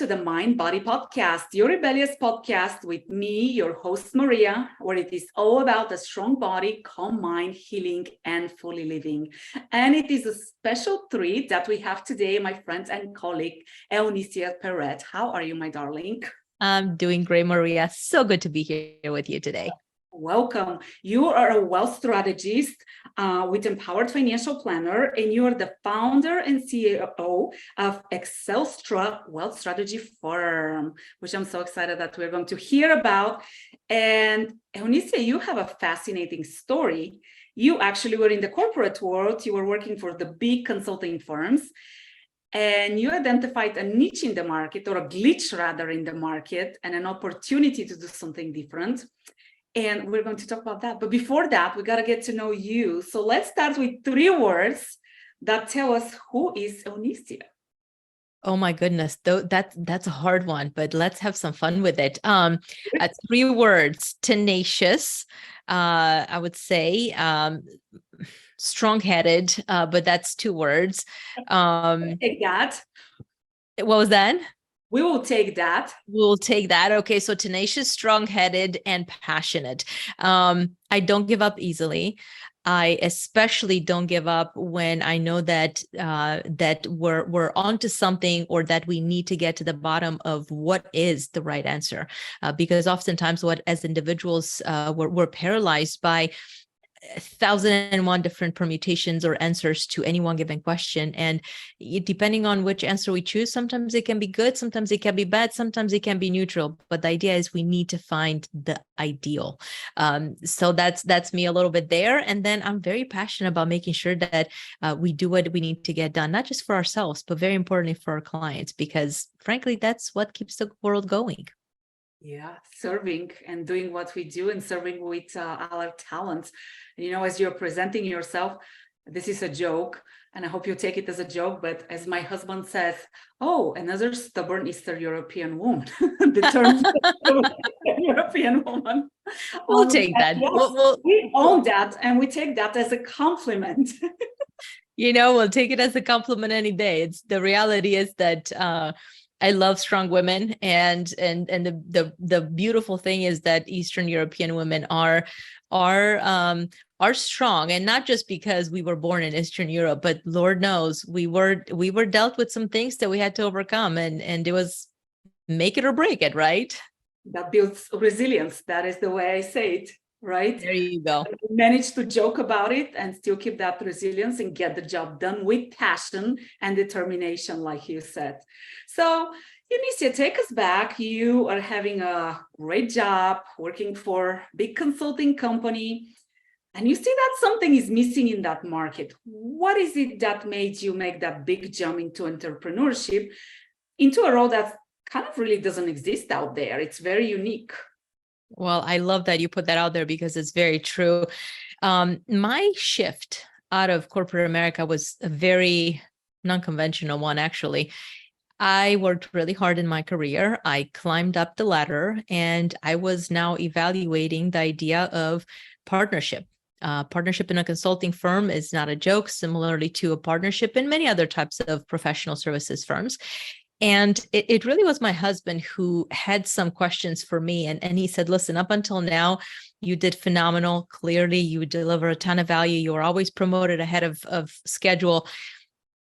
to the Mind Body Podcast, your rebellious podcast with me, your host, Maria, where it is all about a strong body, calm mind, healing, and fully living. And it is a special treat that we have today, my friend and colleague, Eunicia Peret. How are you, my darling? I'm doing great, Maria. So good to be here with you today. Welcome. You are a wealth strategist with Empowered Financial Planner, and you are the founder and CEO of Excelstra Wealth Strategy Firm, which I'm so excited that we're going to hear about. And Eunicia, you have a fascinating story. You actually were in the corporate world. You were working for the big consulting firms, and you identified a niche in the market, or a glitch rather in the market, and an opportunity to do something different. And we're going to talk about that. But before that, we got to get to know you. So let's start with 3 words that tell us who is Eunicia. Oh my goodness, though that's a hard one, but let's have some fun with it. 3 words: tenacious. I would say strong-headed, but that's 2 words. Take that. What was that? We will take that. We'll take that. Okay, so tenacious, strong-headed, and passionate. I don't give up easily. I especially don't give up when I know that that we're onto something, or that we need to get to the bottom of what is the right answer. Because oftentimes, as individuals, we're paralyzed by 1,001 different permutations or answers to any one given question. And depending on which answer we choose, sometimes it can be good, sometimes it can be bad, sometimes it can be neutral. But the idea is we need to find the ideal. So that's me a little bit there. And then I'm very passionate about making sure that we do what we need to get done, not just for ourselves, but very importantly for our clients, because frankly, that's what keeps the world going. Yeah, serving and doing what we do, and serving with our talents. And, you know, as you're presenting yourself, this is a joke, and I hope you take it as a joke, but as my husband says, oh, another stubborn Eastern European woman. The term European woman. We'll take that. Yes, we own that, and we take that as a compliment. We'll take it as a compliment any day. The reality is that I love strong women, and the beautiful thing is that Eastern European women are strong, and not just because we were born in Eastern Europe, but Lord knows we were dealt with some things that we had to overcome, and it was make it or break it, right? That builds resilience. That is the way I say it. Right? There you go. Manage to joke about it and still keep that resilience and get the job done with passion and determination, like you said. So, Eunicia, take us back. You are having a great job working for a big consulting company, and you see that something is missing in that market. What is it that made you make that big jump into entrepreneurship, into a role that kind of really doesn't exist out there? It's very unique. Well, I love that you put that out there, because it's very true. My shift out of corporate America was a very non-conventional one, actually. I worked really hard in my career. I climbed up the ladder, and I was now evaluating the idea of partnership. Partnership in a consulting firm is not a joke, similarly to a partnership in many other types of professional services firms. And it really was my husband who had some questions for me. And he said, listen, up until now, you did phenomenal. Clearly, you deliver a ton of value. You were always promoted ahead of schedule.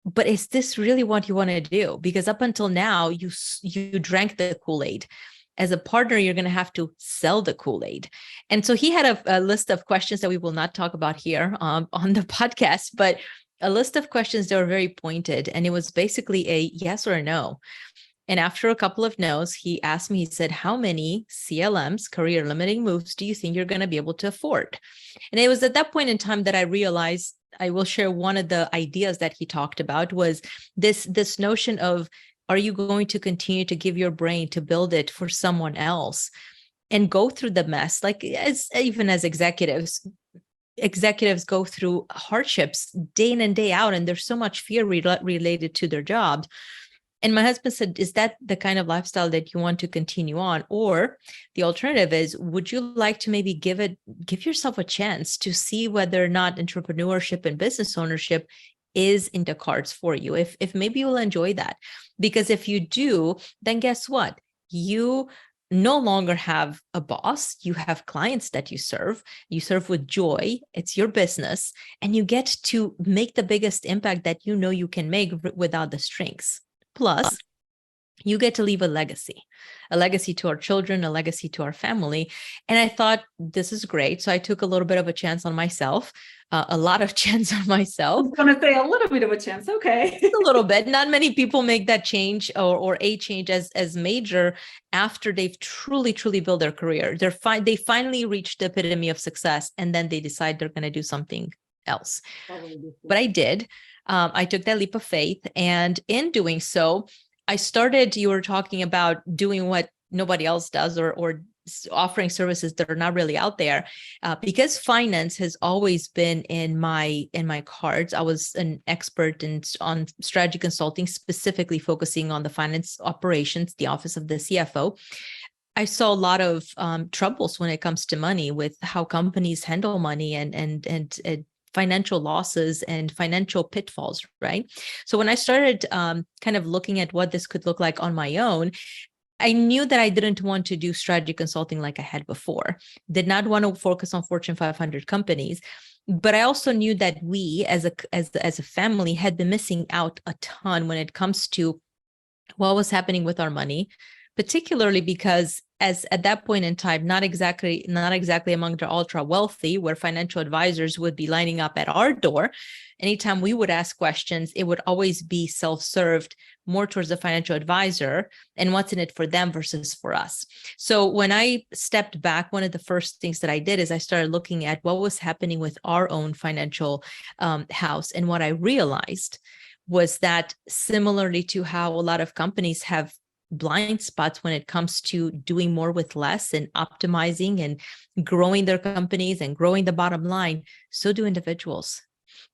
But is this really what you want to do? Because up until now, you drank the Kool-Aid. As a partner, you're going to have to sell the Kool-Aid. And so he had a list of questions that we will not talk about here on the podcast, but a list of questions that were very pointed. And it was basically a yes or a no. And after a couple of no's, he asked me, he said, how many CLMs, career limiting moves, do you think you're going to be able to afford? And it was at that point in time that I realized, I will share one of the ideas that he talked about, was this notion of, are you going to continue to give your brain to build it for someone else and go through the mess? Like, even as executives go through hardships day in and day out, and there's so much fear related to their jobs. And my husband said, is that the kind of lifestyle that you want to continue on? Or the alternative is, would you like to maybe give yourself a chance to see whether or not entrepreneurship and business ownership is in the cards for you, if maybe you'll enjoy that. Because if you do, then guess what? You no longer have a boss. You have clients that you serve with joy. It's your business, and you get to make the biggest impact that you know you can make without the strings. Plus, you get to leave a legacy to our children, a legacy to our family. And I thought, this is great. So I took a little bit of a chance on myself, a lot of chance on myself. I was going to say a little bit of a chance. Okay. Just a little bit. Not many people make that change or a change as major after they've truly built their career. They finally reach the epitome of success, and then they decide they're going to do something else. But I did. I took that leap of faith. And in doing so, I started, you were talking about doing what nobody else does, or offering services that are not really out there, because finance has always been in my cards. I was an expert on strategy consulting, specifically focusing on the finance operations, the office of the CFO. I saw a lot of troubles when it comes to money, with how companies handle money and financial losses and financial pitfalls, right? So when I started kind of looking at what this could look like on my own, I knew that I didn't want to do strategy consulting like I had before. Did not want to focus on Fortune 500 companies, but I also knew that we as a family had been missing out a ton when it comes to what was happening with our money, particularly because as at that point in time, not exactly among the ultra wealthy, where financial advisors would be lining up at our door. Anytime we would ask questions, it would always be self-served, more towards the financial advisor and what's in it for them versus for us. So when I stepped back, one of the first things that I did is I started looking at what was happening with our own financial house. And what I realized was that, similarly to how a lot of companies have blind spots when it comes to doing more with less and optimizing and growing their companies and growing the bottom line, so do individuals.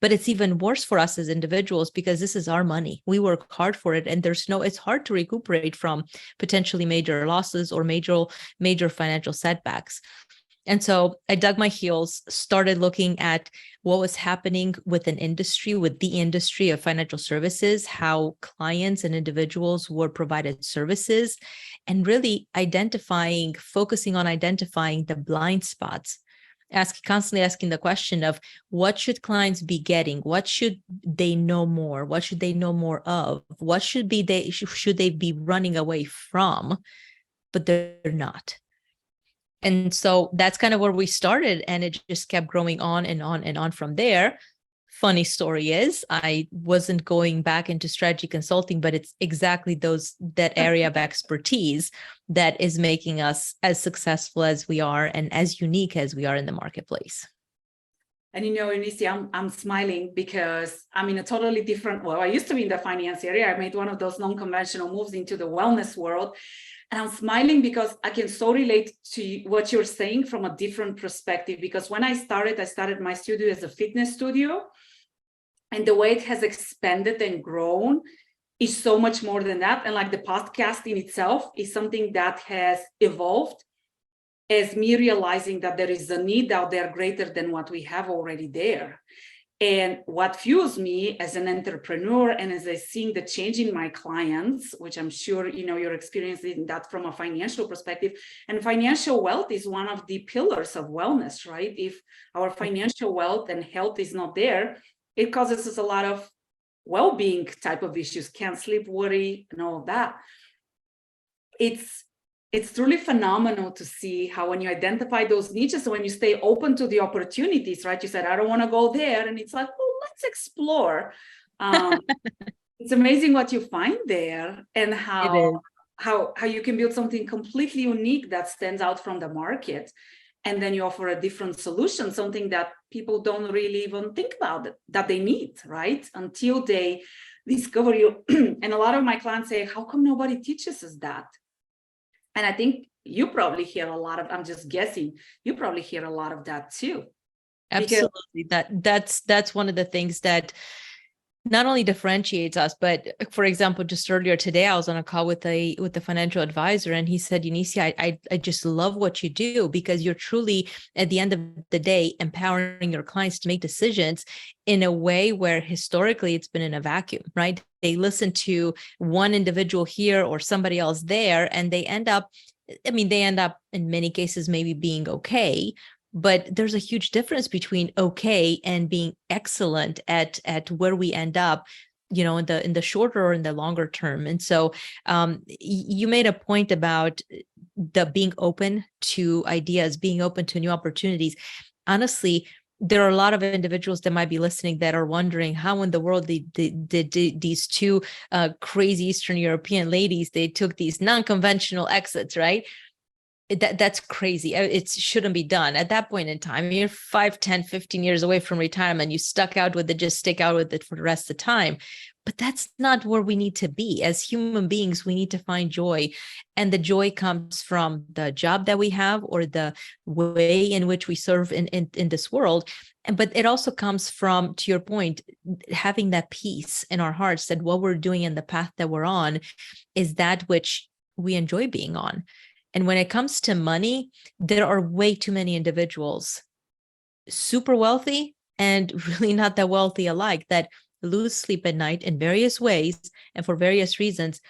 But it's even worse for us as individuals, because this is our money. We work hard for it, and it's hard to recuperate from potentially major losses or major financial setbacks. And so I dug my heels, started looking at what was happening with the industry of financial services, how clients and individuals were provided services, and really focusing on identifying the blind spots. Constantly asking the question of, what should clients be getting? What should they know more? What should they know more of? What should they be running away from, but they're not? And so that's kind of where we started, and it just kept growing on and on and on from there. Funny story is, I wasn't going back into strategy consulting, but it's exactly that area of expertise that is making us as successful as we are and as unique as we are in the marketplace. And Eunicia, I'm smiling because I'm in a totally different, I used to be in the finance area. I made one of those non-conventional moves into the wellness world. And I'm smiling because I can so relate to what you're saying from a different perspective. Because when I started my studio as a fitness studio, and the way it has expanded and grown is so much more than that. And like the podcast in itself is something that has evolved as me realizing that there is a need out there greater than what we have already there. And what fuels me as an entrepreneur, and as I seeing the change in my clients, which I'm sure you're experiencing that from a financial perspective, and financial wealth is one of the pillars of wellness, right? If our financial wealth and health is not there, it causes us a lot of well-being type of issues, can't sleep, worry, and all of that. It's truly phenomenal to see how, when you identify those niches, when you stay open to the opportunities, right? You said, I don't want to go there. And it's like, well, let's explore. It's amazing what you find there, and how you can build something completely unique that stands out from the market. And then you offer a different solution, something that people don't really even think about that they need, right? Until they discover you. And a lot of my clients say, how come nobody teaches us that? And I think you probably hear a lot of, I'm just guessing, you probably hear a lot of that too. Absolutely. That's one of the things that not only differentiates us, but for example, just earlier today, I was on a call with the financial advisor, and he said, Eunicia, I just love what you do, because you're truly, at the end of the day, empowering your clients to make decisions in a way where historically it's been in a vacuum, right? They listen to one individual here or somebody else there, and they end up in many cases maybe being okay, but there's a huge difference between okay and being excellent at where we end up, in the shorter or in the longer term. And so you made a point about the being open to ideas, being open to new opportunities. Honestly, there are a lot of individuals that might be listening that are wondering how in the world did these two crazy Eastern European ladies, they took these non-conventional exits, right? That's crazy. It shouldn't be done at that point in time. You're 5, 10, 15 years away from retirement. You stuck out with it, just stick out with it for the rest of the time. But that's not where we need to be. As human beings, we need to find joy. And the joy comes from the job that we have or the way in which we serve in this world. But it also comes from, to your point, having that peace in our hearts that what we're doing and the path that we're on is that which we enjoy being on. And when it comes to money, there are way too many individuals, super wealthy and really not that wealthy alike, that lose sleep at night in various ways and for various reasons,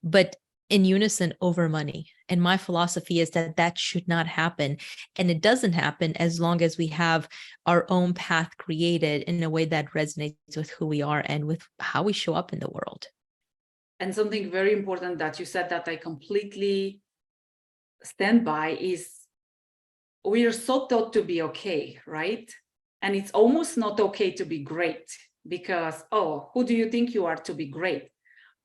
but in unison over money. And my philosophy is that that should not happen. And it doesn't happen as long as we have our own path created in a way that resonates with who we are and with how we show up in the world. And something very important that you said that I completely stand by is we are so taught to be okay, right? And it's almost not okay to be great because, oh, who do you think you are to be great?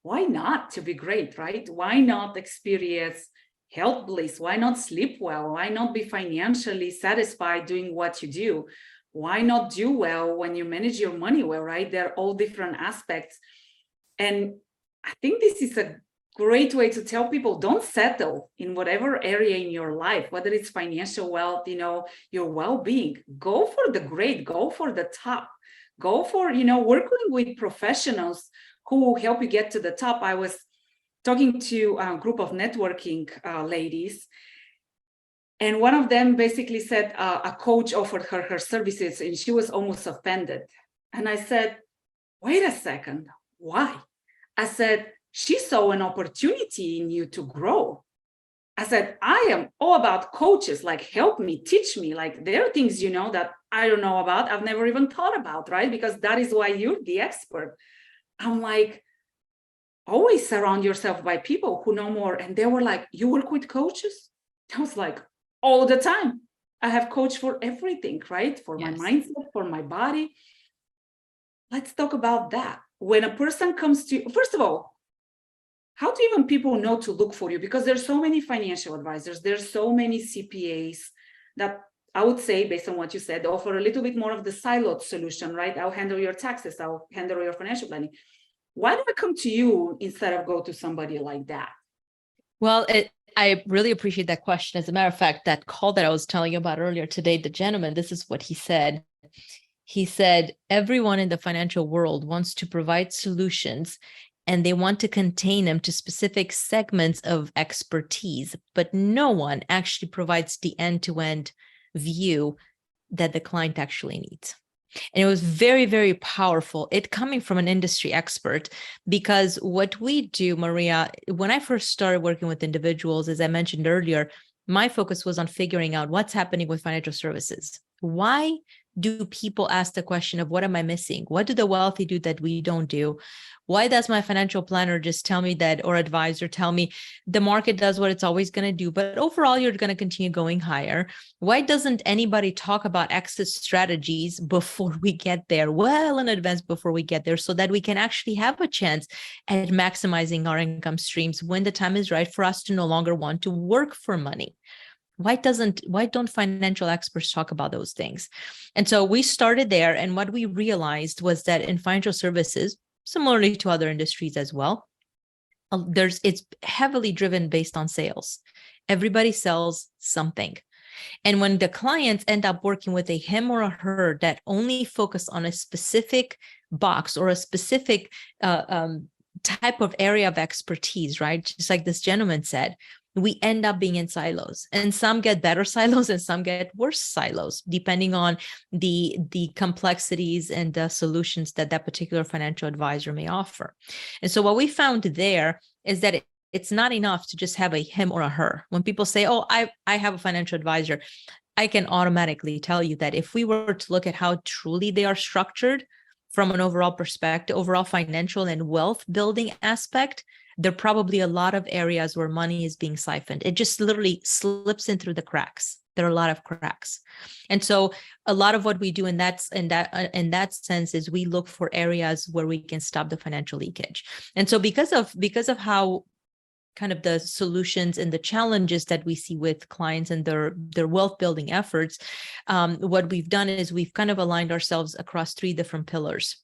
Why not to be great, right? Why not experience health bliss? Why not sleep well? Why not be financially satisfied doing what you do? Why not do well when you manage your money well, right? They're all different aspects. And I think this is a great way to tell people, don't settle in whatever area in your life, whether it's financial wealth, your well-being. Go for the great, go for the top, go for, working with professionals who help you get to the top. I was talking to a group of networking ladies, and one of them basically said a coach offered her services and she was almost offended. And I said, wait a second, why? I said, she saw an opportunity in you to grow. I said, I am all about coaches, like help me, teach me. Like there are things, that I don't know about, I've never even thought about, right? Because that is why you're the expert. I'm like, always surround yourself by people who know more. And they were like, you work with coaches? I was like, all the time. I have coach for everything, right? For my mindset, for my body. Let's talk about that. When a person comes to you, first of all, how do even people know to look for you? Because there's so many financial advisors, there's so many CPAs that I would say, based on what you said, offer a little bit more of the siloed solution, right? I'll handle your taxes, I'll handle your financial planning. Why do I come to you instead of go to somebody like that? Well, I really appreciate that question. As a matter of fact, that call that I was telling you about earlier today, the gentleman, this is what he said. He said, everyone in the financial world wants to provide solutions and they want to contain them to specific segments of expertise, but no one actually provides the end-to-end view that the client actually needs. And it was very, very powerful. It coming from an industry expert, because what we do, Maria, when I first started working with individuals, as I mentioned earlier, my focus was on figuring out what's happening with financial services. Why do people ask the question of what am I missing? What do the wealthy do that we don't do? Why does my financial planner just tell me that, or advisor tell me the market does what it's always going to do, but overall you're going to continue going higher? Why doesn't anybody talk about exit strategies before we get there, well in advance before we get there, so that we can actually have a chance at maximizing our income streams when the time is right for us to no longer want to work for money? Why don't financial experts talk about those things? And so we started there. And what we realized was that in financial services, similarly to other industries as well, it's heavily driven based on sales. Everybody sells something. And when the clients end up working with a him or a her that only focus on a specific box or a specific type of area of expertise, right? Just like this gentleman said, we end up being in silos, and some get better silos and some get worse silos, depending on the complexities and the solutions that that particular financial advisor may offer. And so what we found there is that it's not enough to just have a him or a her. When people say, oh, I have a financial advisor, I can automatically tell you that if we were to look at how truly they are structured from an overall perspective, overall financial and wealth building aspect, there are probably a lot of areas where money is being siphoned. It just literally slips in through the cracks. There are a lot of cracks. And so a lot of what we do in that sense is we look for areas where we can stop the financial leakage. And so because of how kind of the solutions and the challenges that we see with clients and their wealth building efforts, what we've done is we've kind of aligned ourselves across three different pillars.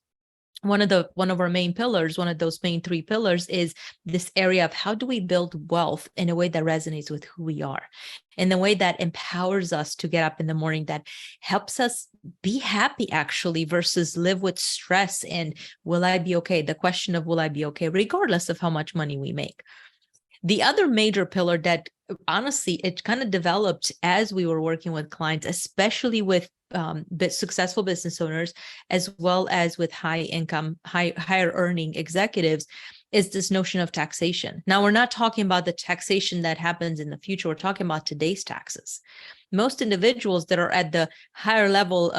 One of our main pillars, one of those main three pillars, is this area of how do we build wealth in a way that resonates with who we are, in a way that empowers us to get up in the morning, that helps us be happy actually, versus live with stress and will I be okay? The question of will I be okay, regardless of how much money we make. The other major pillar that honestly, it kind of developed as we were working with clients, especially with successful business owners, as well as with higher earning executives, is this notion of taxation. Now, we're not talking about the taxation that happens in the future. We're talking about today's taxes. Most individuals that are at the higher level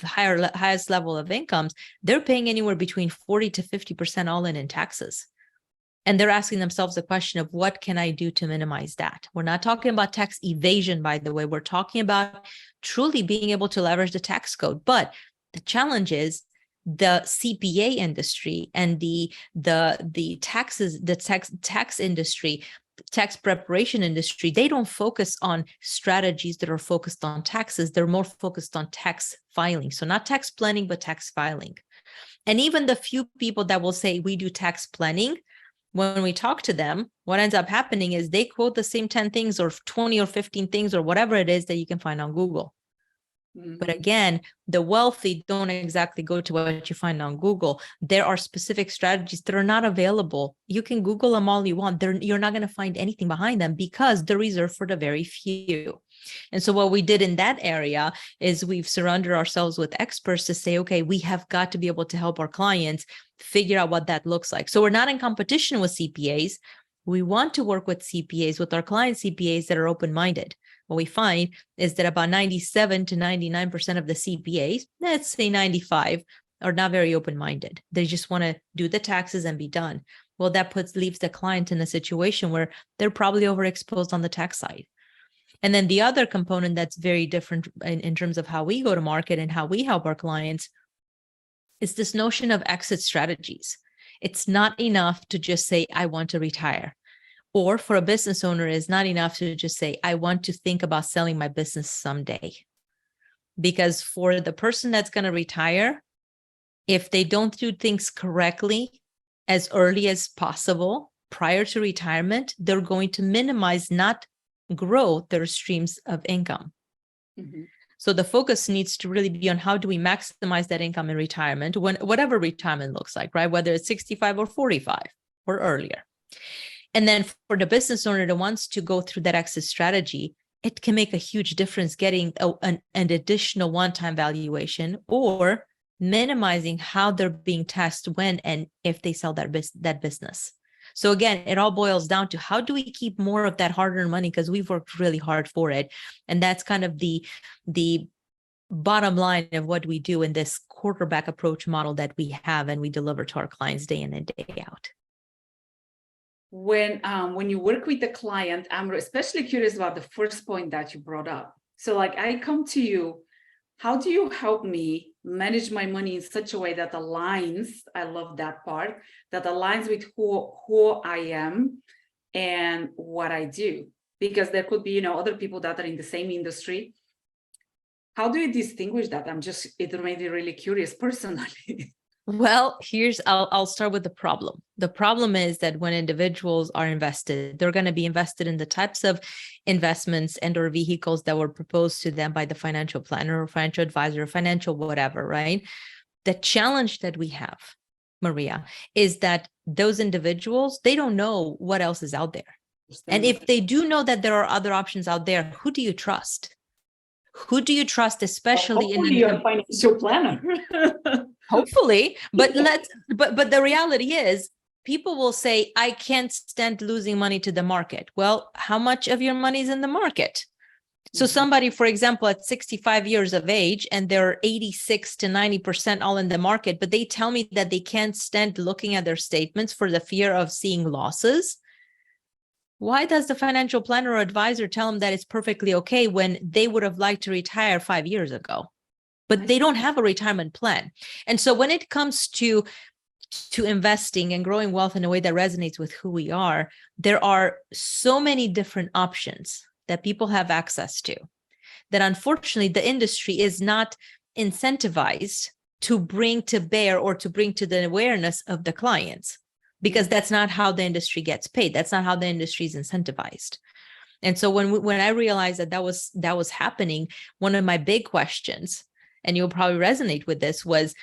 highest level of incomes, they're paying anywhere between 40 to 50% all in taxes. And they're asking themselves the question of what can I do to minimize that? We're not talking about tax evasion, by the way. We're talking about truly being able to leverage the tax code. But the challenge is the CPA industry and the tax industry, tax preparation industry, they don't focus on strategies that are focused on taxes. They're more focused on tax filing. So not tax planning, but tax filing. And even the few people that will say we do tax planning, when we talk to them, what ends up happening is they quote the same 10 things or 20 or 15 things or whatever it is that you can find on Google. Mm-hmm. But again, the wealthy don't exactly go to what you find on Google. There are specific strategies that are not available. You can Google them all you want. You're not going to find anything behind them because they're reserved for the very few. And so what we did in that area is we've surrounded ourselves with experts to say, okay, we have got to be able to help our clients figure out what that looks like. So we're not in competition with CPAs. We want to work with CPAs, with our client CPAs that are open-minded. What we find is that about 97 to 99% of the CPAs, let's say 95, are not very open-minded. They just want to do the taxes and be done. Well, that leaves the client in a situation where they're probably overexposed on the tax side. And then the other component that's very different in terms of how we go to market and how we help our clients is this notion of exit strategies. It's not enough to just say, I want to retire. Or for a business owner, it's not enough to just say, I want to think about selling my business someday. Because for the person that's going to retire, if they don't do things correctly as early as possible prior to retirement, they're going to minimize, not grow their streams of income. Mm-hmm. So the focus needs to really be on how do we maximize that income in retirement, whatever retirement looks like, right? Whether it's 65 or 45 or earlier. And then for the business owner that wants to go through that exit strategy, it can make a huge difference getting an additional one-time valuation or minimizing how they're being taxed when and if they sell that business. So again, it all boils down to how do we keep more of that hard-earned money because we've worked really hard for it. And that's kind of the bottom line of what we do in this quarterback approach model that we have and we deliver to our clients day in and day out. When you work with the client, I'm especially curious about the first point that you brought up. So like I come to you, how do you help me manage my money in such a way that aligns, I love that part, that aligns with who I am and what I do? Because there could be, other people that are in the same industry. How do you distinguish that? It made me really curious personally. Well, I'll start with the problem. The problem is that when individuals are invested, they're going to be invested in the types of investments and or vehicles that were proposed to them by the financial planner or financial advisor, or financial whatever, right? The challenge that we have, Maria, is that those individuals, they don't know what else is out there. And if they do know that there are other options out there, who do you trust? Who do you trust, especially in your financial planner? Hopefully, but but the reality is, people will say, I can't stand losing money to the market. Well, how much of your money is in the market? So somebody, for example, at 65 years of age, and they're 86 to 90% all in the market, but they tell me that they can't stand looking at their statements for the fear of seeing losses. Why does the financial planner or advisor tell them that it's perfectly okay when they would have liked to retire 5 years ago? But they don't have a retirement plan. And so when it comes to investing and growing wealth in a way that resonates with who we are, there are so many different options that people have access to, that unfortunately the industry is not incentivized to bring to bear or to bring to the awareness of the clients, because that's not how the industry gets paid. That's not how the industry is incentivized. And so when I realized that that was happening, one of my big questions, and you'll probably resonate with this, was,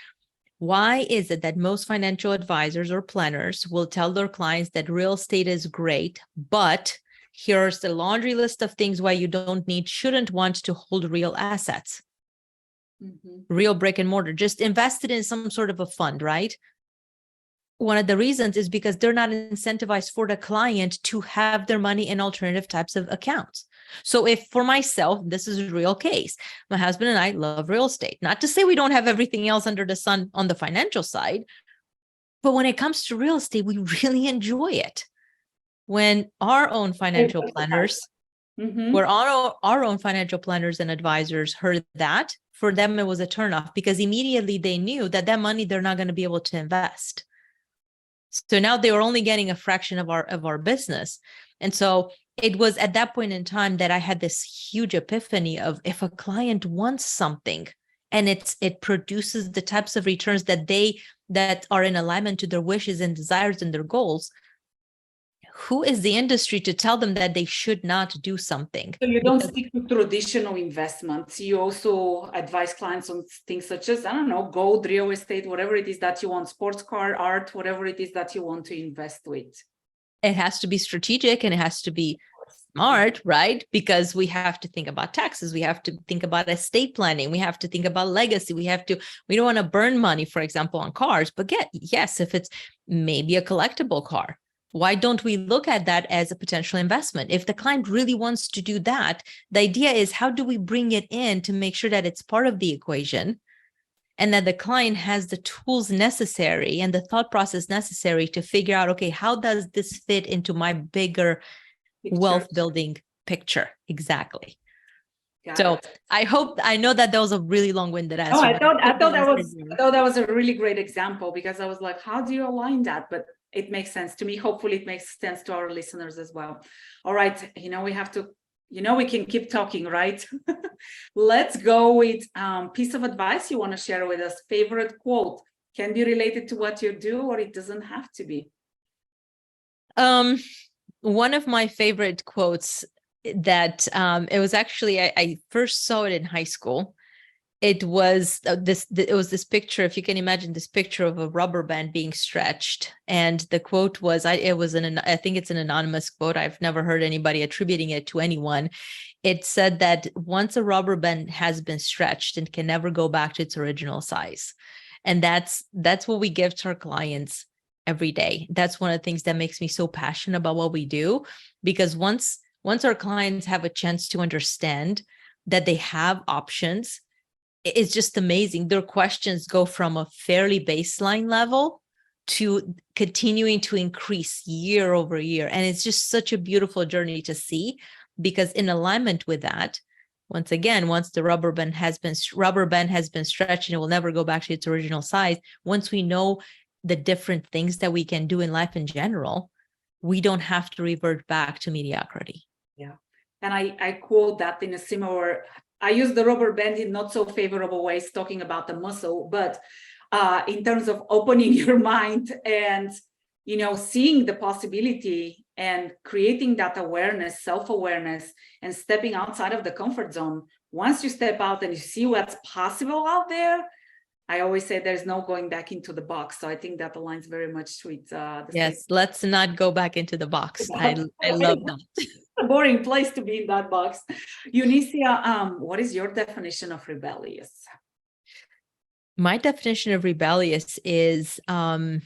why is it that most financial advisors or planners will tell their clients that real estate is great, but here's the laundry list of things why you shouldn't want to hold real assets, real brick and mortar, just invested in some sort of a fund, right? One of the reasons is because they're not incentivized for the client to have their money in alternative types of accounts. So if, for myself, this is a real case, my husband and I love real estate. Not to say we don't have everything else under the sun on the financial side, but when it comes to real estate, we really enjoy it. When our own financial planners, where our own financial planners and advisors heard that, for them, it was a turnoff, because immediately they knew that money they're not going to be able to invest. So now they were only getting a fraction of our business. And so it was at that point in time that I had this huge epiphany of, if a client wants something and it produces the types of returns that are in alignment to their wishes and desires and their goals, who is the industry to tell them that they should not do something? So you don't stick to traditional investments. You also advise clients on things such as, I don't know, gold, real estate, whatever it is that you want, sports car, art, whatever it is that you want to invest with. It has to be strategic and it has to be smart, right? Because we have to think about taxes. We have to think about estate planning. We have to think about legacy. We don't want to burn money, for example, on cars. But yes, if it's maybe a collectible car, why don't we look at that as a potential investment? If the client really wants to do that, the idea is, how do we bring it in to make sure that it's part of the equation, and that the client has the tools necessary and the thought process necessary to figure out, okay, how does this fit into my bigger wealth building picture? Exactly. So I know that was a really long-winded answer. Oh, I thought that was a really great example, because I was like, how do you align that? But it makes sense to me. Hopefully it makes sense to our listeners as well. All right. We can keep talking, right? Let's go with piece of advice you want to share with us. Favorite quote, can be related to what you do, or it doesn't have to be. One of my favorite quotes that it was actually, I first saw it in high school. It was this picture, if you can imagine this picture of a rubber band being stretched. And the quote was, I think it's an anonymous quote. I've never heard anybody attributing it to anyone. It said that once a rubber band has been stretched, it can never go back to its original size. And that's what we give to our clients every day. That's one of the things that makes me so passionate about what we do, because once our clients have a chance to understand that they have options, it's just amazing. Their questions go from a fairly baseline level to continuing to increase year over year. And it's just such a beautiful journey to see, because in alignment with that, once again, once the rubber band has been stretched and it will never go back to its original size, once we know the different things that we can do in life in general, we don't have to revert back to mediocrity. Yeah. And I quote that in a similar, I use the rubber band in not so favorable ways, talking about the muscle, but in terms of opening your mind and, seeing the possibility and creating that awareness, self-awareness, and stepping outside of the comfort zone. Once you step out and you see what's possible out there, I always say there's no going back into the box. So I think that aligns very much with the Yes, let's not go back into the box. I love that. a boring place to be in that box. Eunicia, what is your definition of rebellious? My definition of rebellious is in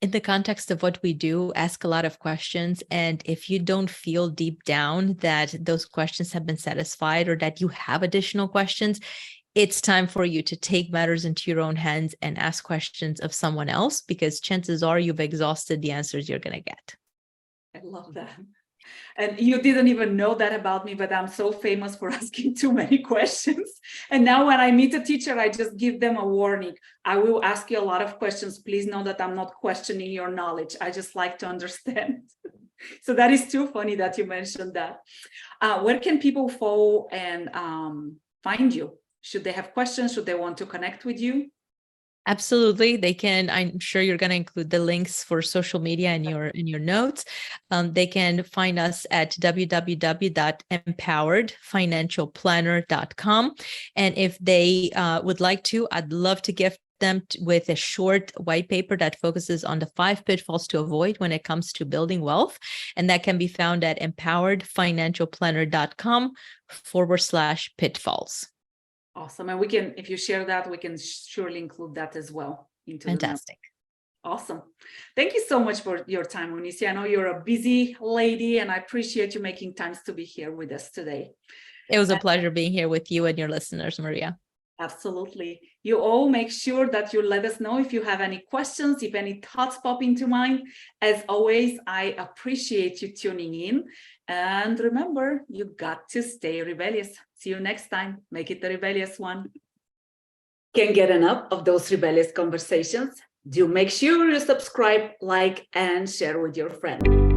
the context of what we do, ask a lot of questions. And if you don't feel deep down that those questions have been satisfied or that you have additional questions, it's time for you to take matters into your own hands and ask questions of someone else, because chances are you've exhausted the answers you're going to get. I love that. And you didn't even know that about me, but I'm so famous for asking too many questions. And now when I meet a teacher, I just give them a warning. I will ask you a lot of questions. Please know that I'm not questioning your knowledge. I just like to understand. So that is too funny that you mentioned that. Where can people follow and find you? Should they have questions? Should they want to connect with you? Absolutely, they can. I'm sure you're going to include the links for social media in your notes. They can find us at www.empoweredfinancialplanner.com. And if they would like to, I'd love to gift them with a short white paper that focuses on the 5 pitfalls to avoid when it comes to building wealth. And that can be found at empoweredfinancialplanner.com/pitfalls. Awesome. And we can, if you share that, we can surely include that as well into Fantastic. Awesome. Thank you so much for your time, Eunicia. I know you're a busy lady and I appreciate you making times to be here with us today. It was a pleasure being here with you and your listeners, Maria. Absolutely. You all make sure that you let us know if you have any questions, if any thoughts pop into mind. As always, I appreciate you tuning in. And remember, you got to stay rebellious. See you next time. Make it the rebellious one. Can't get enough of those rebellious conversations? Do make sure you subscribe, like, and share with your friends.